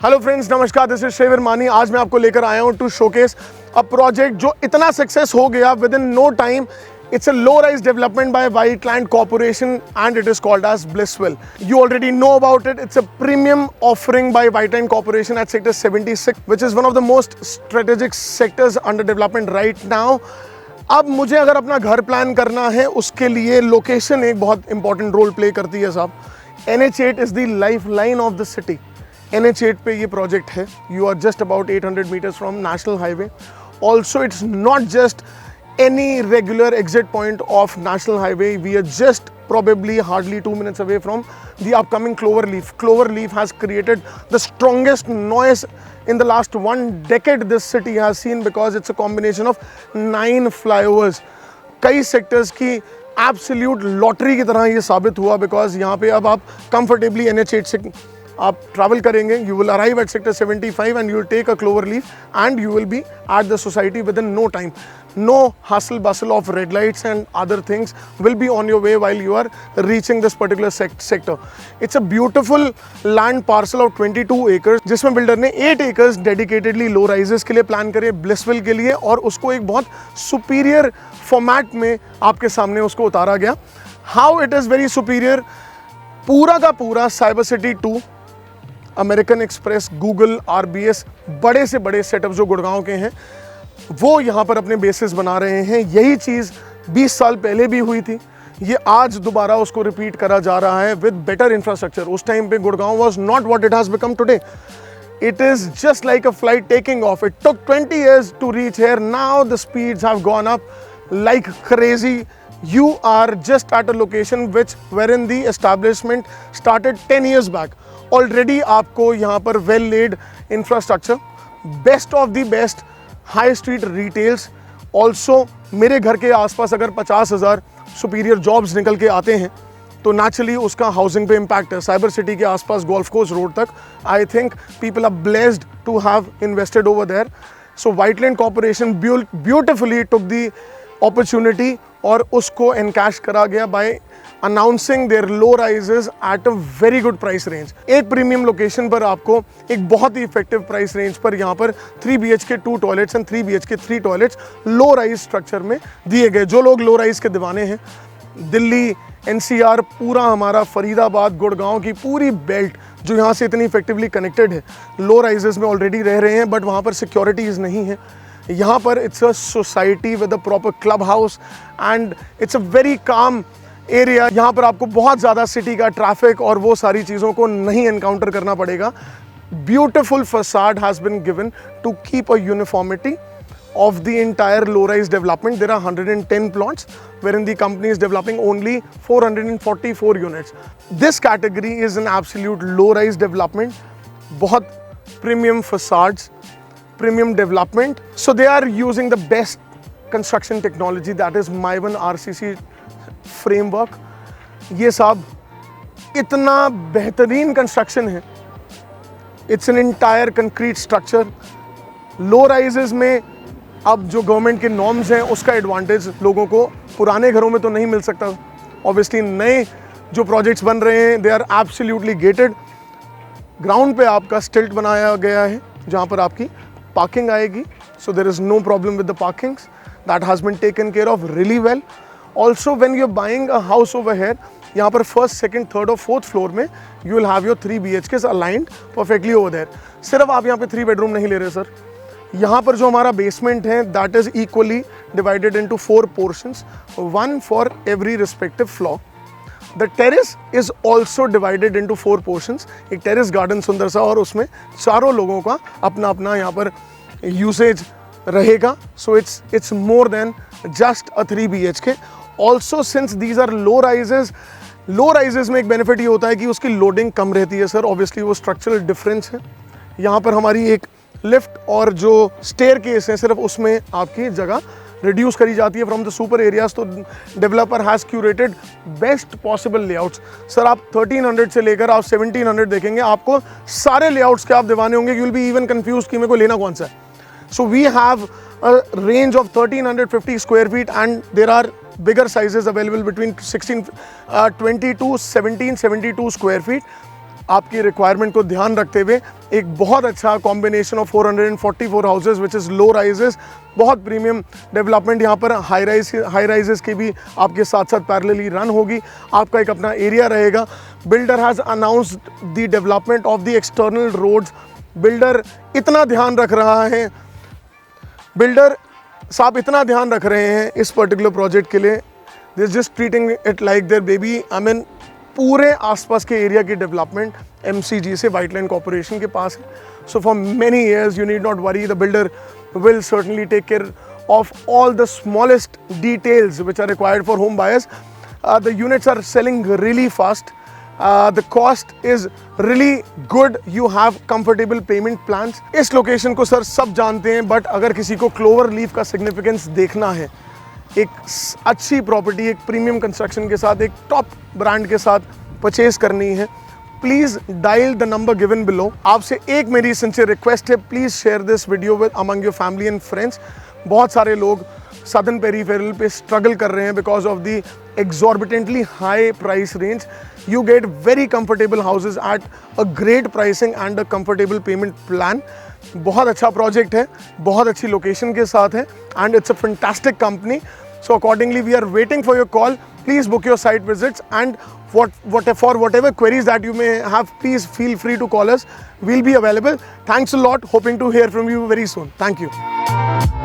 Hello friends, नमस्कार, this is shaver मानी। आज मैं आपको लेकर आया हूं टू शोकेस अ प्रोजेक्ट जो इतना सक्सेस हो गया within no time. It's a low-rise development by Whiteland Corporation and it is called as Blissville. You already know about it. It's a premium offering by Whiteland Corporation at Sector 76, which is one of the most strategic sectors under development right now. अब मुझे अगर अपना घर plan करना है, उसके लिए location एक बहुत इंपॉर्टेंट रोल प्ले करती है साहब। NH8 is the lifeline of the city. NH8 पे ये प्रोजेक्ट है। You are just about 800 meters from National Highway. Also, it's not just any regular exit point of National Highway. We are just probably hardly 2 minutes away from the upcoming Cloverleaf. Cloverleaf has created the strongest noise in the last 1 decade this city has seen because it's a combination of 9 flyovers. कई sectors की absolute lottery की तरह ये साबित हुआ because यहाँ पे अब आप कंफर्टेबली NH8 से आप ट्रैवल करेंगे। You will arrive at sector 75 and you will take a cloverleaf and you will be at the society within no time. No hustle bustle of red lights and other things will be on your way while you are reaching this particular sector. It's a beautiful land parcel of 22 acres जिसमें builder ने 8 acres dedicatedly low rises के लिए plan करे ब्लिसविल के लिए और उसको एक बहुत सुपीरियर फॉर्मेट में आपके सामने उसको उतारा गया. How it is very superior, पूरा का पूरा cyber city 2, American express, Google, RBS, बड़े से बड़े सेटअप जो गुड़गांव के हैं वो यहाँ पर अपने बेसिस बना रहे हैं. यही चीज़ 20 साल पहले भी हुई थी, ये आज दोबारा उसको रिपीट करा जा रहा है विद बेटर इंफ्रास्ट्रक्चर. उस टाइम पे Gurgaon was not what it has become today. It is just like a flight taking off. It took 20 years to reach here. Now the speeds have gone up like crazy. You are just at a location wherein the establishment started 10 years back. Already आपको यहाँ पर well laid infrastructure, best of the best high street retails. Also मेरे घर के आसपास अगर 50,000 superior jobs निकल के आते हैं तो नेचुरली उसका हाउसिंग पे इम्पैक्ट है. साइबर सिटी के आसपास गोल्फ कोर्स रोड तक I think people are blessed to have invested over there. So Whiteland corporation beautifully took the opportunity और उसको एनकैश करा गया by announcing their low rises at a very good price range. एक premium location पर आपको एक बहुत ही effective price range पर यहाँ पर 3 BHK 2 toilets and 3 BHK 3 toilets low rise structure में दिए गए. जो लोग लो राइज के दीवाने हैं, दिल्ली, NCR, पूरा हमारा फरीदाबाद, गुड़गांव की पूरी बेल्ट जो यहाँ से इतनी इफेक्टिवली कनेक्टेड है, लो राइजेस में ऑलरेडी रह रहे हैं बट वहाँ पर सिक्योरिटीज़ नहीं है. यहाँ पर it's a society with a proper club house and it's a very calm area. यहाँ पर आपको बहुत ज़्यादा सिटी का ट्रैफिक और वो सारी चीज़ों को नहीं एनकाउंटर करना पड़ेगा. Beautiful facade has been given to keep a uniformity of the entire low-rise development. There are 110 plots wherein the company is developing only 444 units. This category is an absolute low-rise development. बहुत premium facades, premium development. So they are using the best construction technology, that is Maivan RCC framework. ये साहब इतना बेहतरीन construction है. It's an entire concrete structure. Low rises में अब जो government के नॉर्म्स हैं उसका एडवांटेज लोगों को पुराने घरों में तो नहीं मिल सकता. ऑब्वियसली नए जो प्रोजेक्ट्स बन रहे हैं they are absolutely gated. Ground पे आपका स्टिल्ट बनाया गया है जहाँ पर आपकी पार्किंग आएगी. So there is no problem with the parkings. That has been taken care of really well. Also when you are buying a house over here, यहाँ पर फर्स्ट, सेकंड, थर्ड और फोर्थ फ्लोर में you will have your 3 BHKs aligned perfectly over there. सिर्फ आप यहाँ पे 3 bedroom नहीं ले रहे सर. यहाँ पर जो हमारा बेसमेंट है that is equally divided into 4 portions, 1 for every respective floor. The terrace is also divided into 4 portions. एक टेरेस गार्डन सुंदर सा और उसमें चारों लोगों का अपना अपना यहाँ पर यूसेज रहेगा. So it's more than just a 3 BHK. Also since these are low rises में एक बेनिफिट ये होता है कि उसकी लोडिंग कम रहती है सर. ऑब्वियसली वो स्ट्रक्चरल डिफरेंस है. यहाँ पर हमारी एक लिफ्ट और जो स्टेयर केस है सिर्फ उसमें आपकी जगह रिड्यूस करी जाती है फ्रॉम द सुपर एरियाज. तो developer has curated best possible layouts. Sir आप 1300 से लेकर आप 1700 देखेंगे, आपको सारे लेआउट्स के आप दीवाने होंगे. You will be even confuse कि मेरे को लेना कौन सा है. So we have a range of 1350 square feet and there are bigger sizes available between 20 to 1772 square feet. आपकी रिक्वायरमेंट को ध्यान रखते हुए एक बहुत अच्छा combination of 444 houses which is low rises, बहुत प्रीमियम डेवलपमेंट। यहाँ पर हाई राइजेस की भी आपके साथ साथ पैरेलली रन होगी। आपका एक अपना एरिया रहेगा। Builder has announced the development of the external roads. Builder इतना ध्यान रख रहा है, बिल्डर साहब इतना ध्यान रख रहे हैं इस पर्टिकुलर प्रोजेक्ट के लिए, they is just treating it like their baby. I mean पूरे आसपास के एरिया की डेवलपमेंट MCG से व्हाइट लैंड कॉर्पोरेशन के पास है। So for many years you need not worry, the builder will certainly take care of all the smallest details which are required for home buyers. The units are selling really fast. The cost is really good. You have comfortable payment plans. इस location को sir सब जानते हैं, but अगर किसी को clover leaf का significance देखना है, एक अच्छी प्रॉपर्टी एक प्रीमियम कंस्ट्रक्शन के साथ, एक टॉप ब्रांड के साथ परचेज करनी है, please dial the number given below. आपसे एक मेरी सिंसियर रिक्वेस्ट है, please share this video with among your family and friends. बहुत सारे लोग सदर्न पेरीफेरल पे स्ट्रगल कर रहे हैं because of the exorbitantly high price range. You get very comfortable houses at a great pricing and a comfortable payment plan. बहुत अच्छा project है, बहुत अच्छी लोकेशन के साथ है, and it's a fantastic company. So accordingly we are waiting for your call. Please book your site visits, and for whatever queries that you may have, please feel free to call us. We'll be available. Thanks a lot. Hoping to hear from you very soon. Thank you.